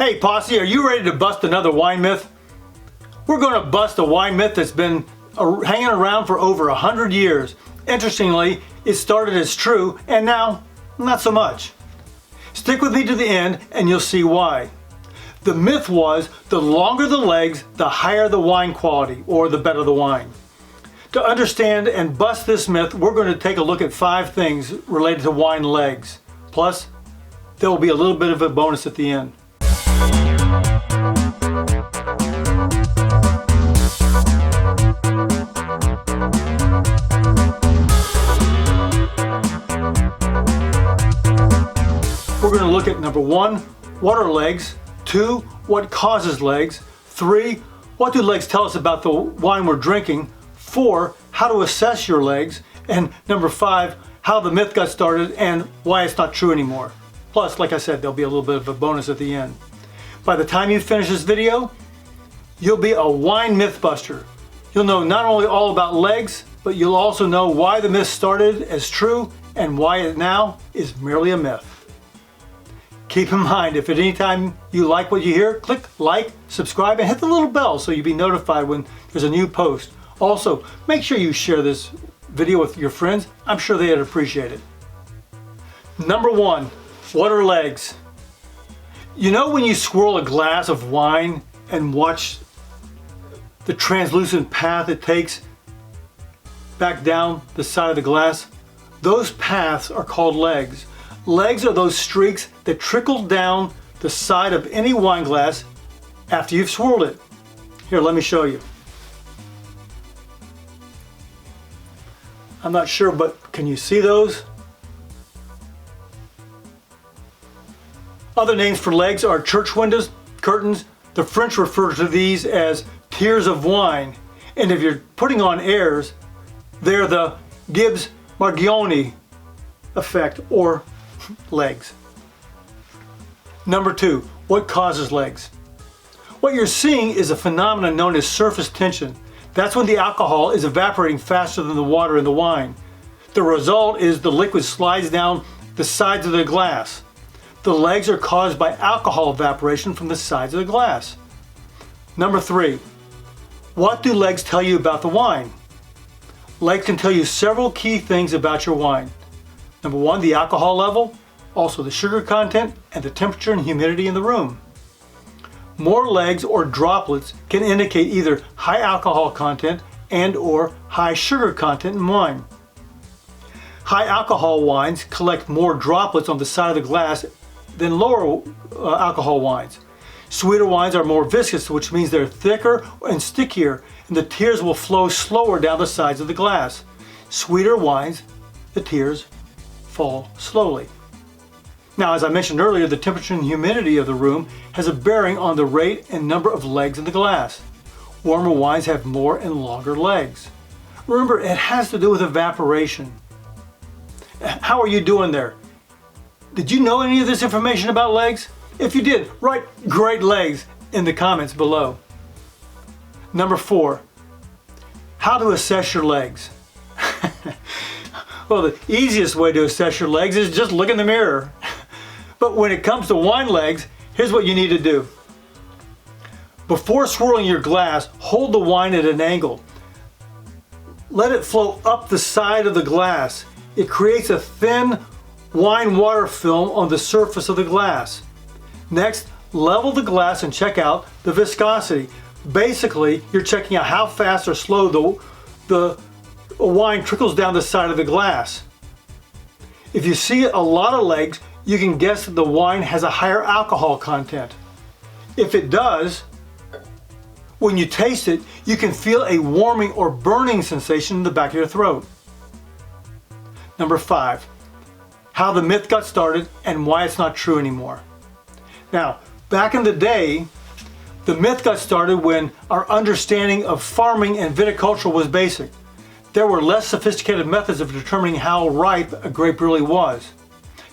Hey Posse, are you ready to bust another wine myth? We're going to bust a wine myth that's been hanging around for over 100 years. Interestingly, it started as true and now not so much. Stick with me to the end and you'll see why. The myth was the longer the legs, the higher the wine quality, or the better the wine. To understand and bust this myth, we're going to take a look at 5 things related to wine legs. Plus, there will be a little bit of a bonus at the end. We're going to look at number 1, what are legs? 2, what causes legs? 3, what do legs tell us about the wine we're drinking? 4, how to assess your legs? And number 5, how the myth got started and why it's not true anymore. Plus, like I said, there'll be a little bit of a bonus at the end. By the time you finish this video, you'll be a wine myth buster. You'll know not only all about legs, but you'll also know why the myth started as true and why it now is merely a myth. Keep in mind, if at any time you like what you hear, click like, subscribe, and hit the little bell so you'll be notified when there's a new post. Also, make sure you share this video with your friends. I'm sure they'd appreciate it. Number 1, what are legs? You know when you swirl a glass of wine and watch the translucent path it takes back down the side of the glass? Those paths are called legs. Legs are those streaks that trickle down the side of any wine glass after you've swirled it. Here, let me show you. I'm not sure, but can you see those? Other names for legs are church windows, curtains. The French refer to these as tiers of wine. And if you're putting on airs, they're the Gibbs-Margione effect, or legs. Number 2, what causes legs? What you're seeing is a phenomenon known as surface tension. That's when the alcohol is evaporating faster than the water in the wine. The result is the liquid slides down the sides of the glass. The legs are caused by alcohol evaporation from the sides of the glass. Number 3, what do legs tell you about the wine? Legs can tell you several key things about your wine. Number 1, the alcohol level, also the sugar content, and the temperature and humidity in the room. More legs or droplets can indicate either high alcohol content and or high sugar content in wine. High alcohol wines collect more droplets on the side of the glass than lower alcohol wines. Sweeter wines are more viscous, which means they're thicker and stickier, and the tears will flow slower down the sides of the glass. Sweeter wines, the tears fall slowly. Now, as I mentioned earlier, the temperature and humidity of the room has a bearing on the rate and number of legs in the glass. Warmer wines have more and longer legs. Remember, it has to do with evaporation. How are you doing there? Did you know any of this information about legs? If you did, write "great legs" in the comments below. Number 4, how to assess your legs. Well, the easiest way to assess your legs is just look in the mirror. But when it comes to wine legs, here's what you need to do. Before swirling your glass, hold the wine at an angle. Let it flow up the side of the glass. It creates a thin wine water film on the surface of the glass. Next, level the glass and check out the viscosity. Basically, you're checking out how fast or slow the wine trickles down the side of the glass. If you see a lot of legs, you can guess that the wine has a higher alcohol content. If it does, when you taste it, you can feel a warming or burning sensation in the back of your throat. Number 5, how the myth got started and why it's not true anymore. Now, back in the day, the myth got started when our understanding of farming and viticulture was basic. There were less sophisticated methods of determining how ripe a grape really was.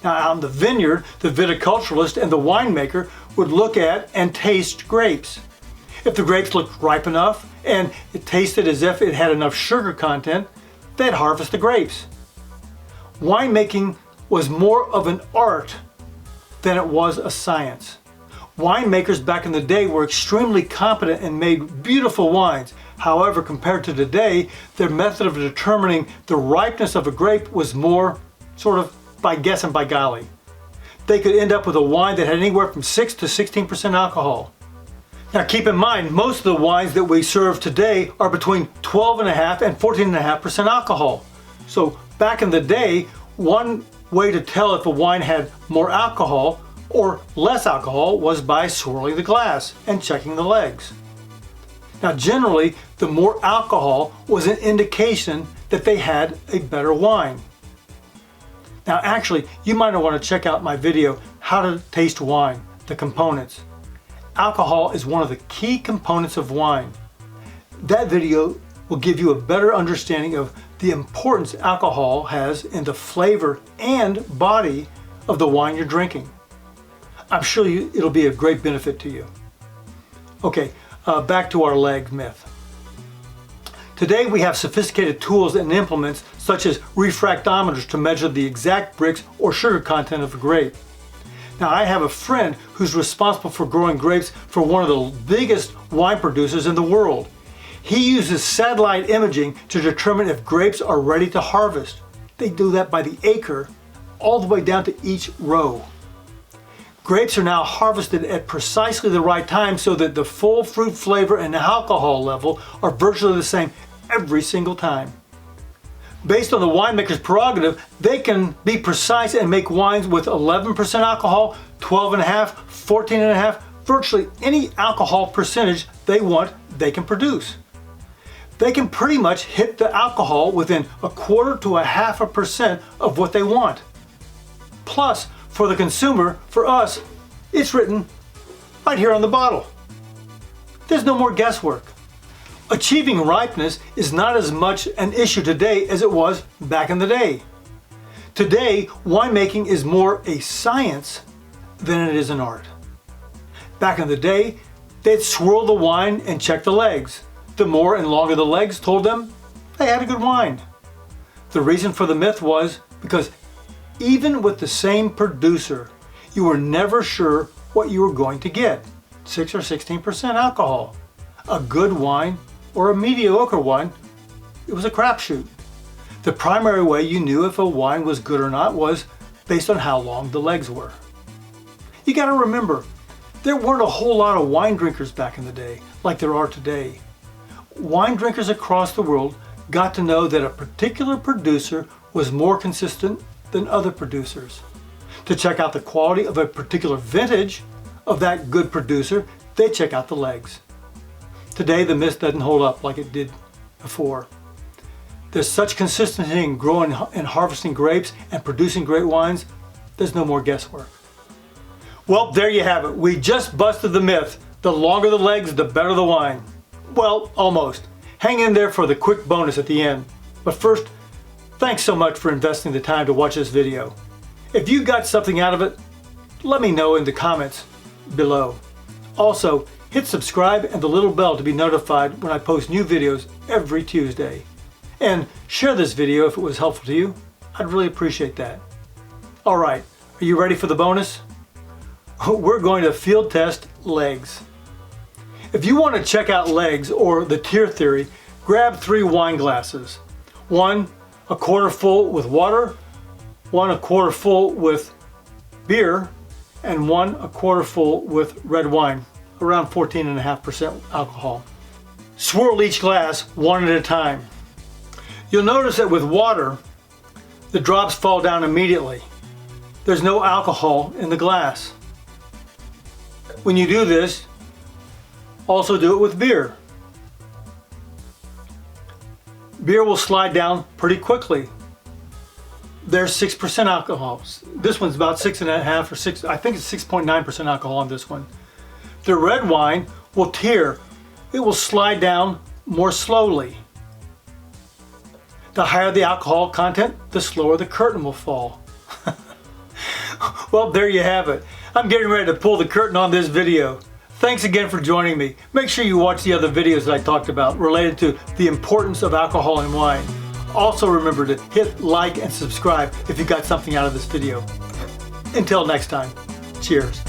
Now, out in the vineyard, the viticulturalist and the winemaker would look at and taste grapes. If the grapes looked ripe enough and it tasted as if it had enough sugar content, they'd harvest the grapes. Winemaking was more of an art than it was a science. Winemakers back in the day were extremely competent and made beautiful wines. However, compared to today, their method of determining the ripeness of a grape was more sort of by guess and by golly. They could end up with a wine that had anywhere from 6 to 16% alcohol. Now keep in mind, most of the wines that we serve today are between 12.5 and 14.5% alcohol. So back in the day, one way to tell if a wine had more alcohol or less alcohol was by swirling the glass and checking the legs. Now generally, the more alcohol was an indication that they had a better wine. Now actually, you might want to check out my video, How to Taste Wine, the components. Alcohol is one of the key components of wine. That video will give you a better understanding of the importance alcohol has in the flavor and body of the wine you're drinking. I'm sure it'll be a great benefit to you. Okay, back to our leg myth. Today we have sophisticated tools and implements such as refractometers to measure the exact Brix or sugar content of a grape. Now I have a friend who's responsible for growing grapes for one of the biggest wine producers in the world. He uses satellite imaging to determine if grapes are ready to harvest. They do that by the acre, all the way down to each row. Grapes are now harvested at precisely the right time so that the full fruit flavor and alcohol level are virtually the same every single time. Based on the winemaker's prerogative, they can be precise and make wines with 11% alcohol, 12.5, 14.5, virtually any alcohol percentage they want, they can produce. They can pretty much hit the alcohol within 1/4 to 0.5% of what they want. Plus, for the consumer, for us, it's written right here on the bottle. There's no more guesswork. Achieving ripeness is not as much an issue today as it was back in the day. Today, winemaking is more a science than it is an art. Back in the day, they'd swirl the wine and check the legs. The more and longer the legs told them they had a good wine. The reason for the myth was because even with the same producer, you were never sure what you were going to get. 6 or 16% alcohol. A good wine or a mediocre wine, it was a crapshoot. The primary way you knew if a wine was good or not was based on how long the legs were. You gotta remember, there weren't a whole lot of wine drinkers back in the day like there are today. Wine drinkers across the world got to know that a particular producer was more consistent than other producers. To check out the quality of a particular vintage of that good producer, they check out the legs. Today the myth doesn't hold up like it did before. There's such consistency in growing and harvesting grapes and producing great wines, there's no more guesswork. Well, there you have it. We just busted the myth. The longer the legs, the better the wine. Well, almost. Hang in there for the quick bonus at the end. But first, thanks so much for investing the time to watch this video. If you got something out of it, let me know in the comments below. Also, hit subscribe and the little bell to be notified when I post new videos every Tuesday. And share this video if it was helpful to you. I'd really appreciate that. All right, are you ready for the bonus? We're going to field test legs. If you want to check out legs or the tier theory, grab 3 wine glasses. One 1/4 full with water, one 1/4 full with beer, and one 1/4 full with red wine, around 14.5% alcohol. Swirl each glass one at a time. You'll notice that with water, the drops fall down immediately. There's no alcohol in the glass. When you do this, also do it with beer. Beer will slide down pretty quickly. There's 6% alcohol. This one's about 6.5 or 6, I think it's 6.9% alcohol on this one. The red wine will tear. It will slide down more slowly. The higher the alcohol content, the slower the curtain will fall. Well, there you have it. I'm getting ready to pull the curtain on this video. Thanks again for joining me. Make sure you watch the other videos that I talked about related to the importance of alcohol in wine. Also remember to hit like and subscribe if you got something out of this video. Until next time, cheers.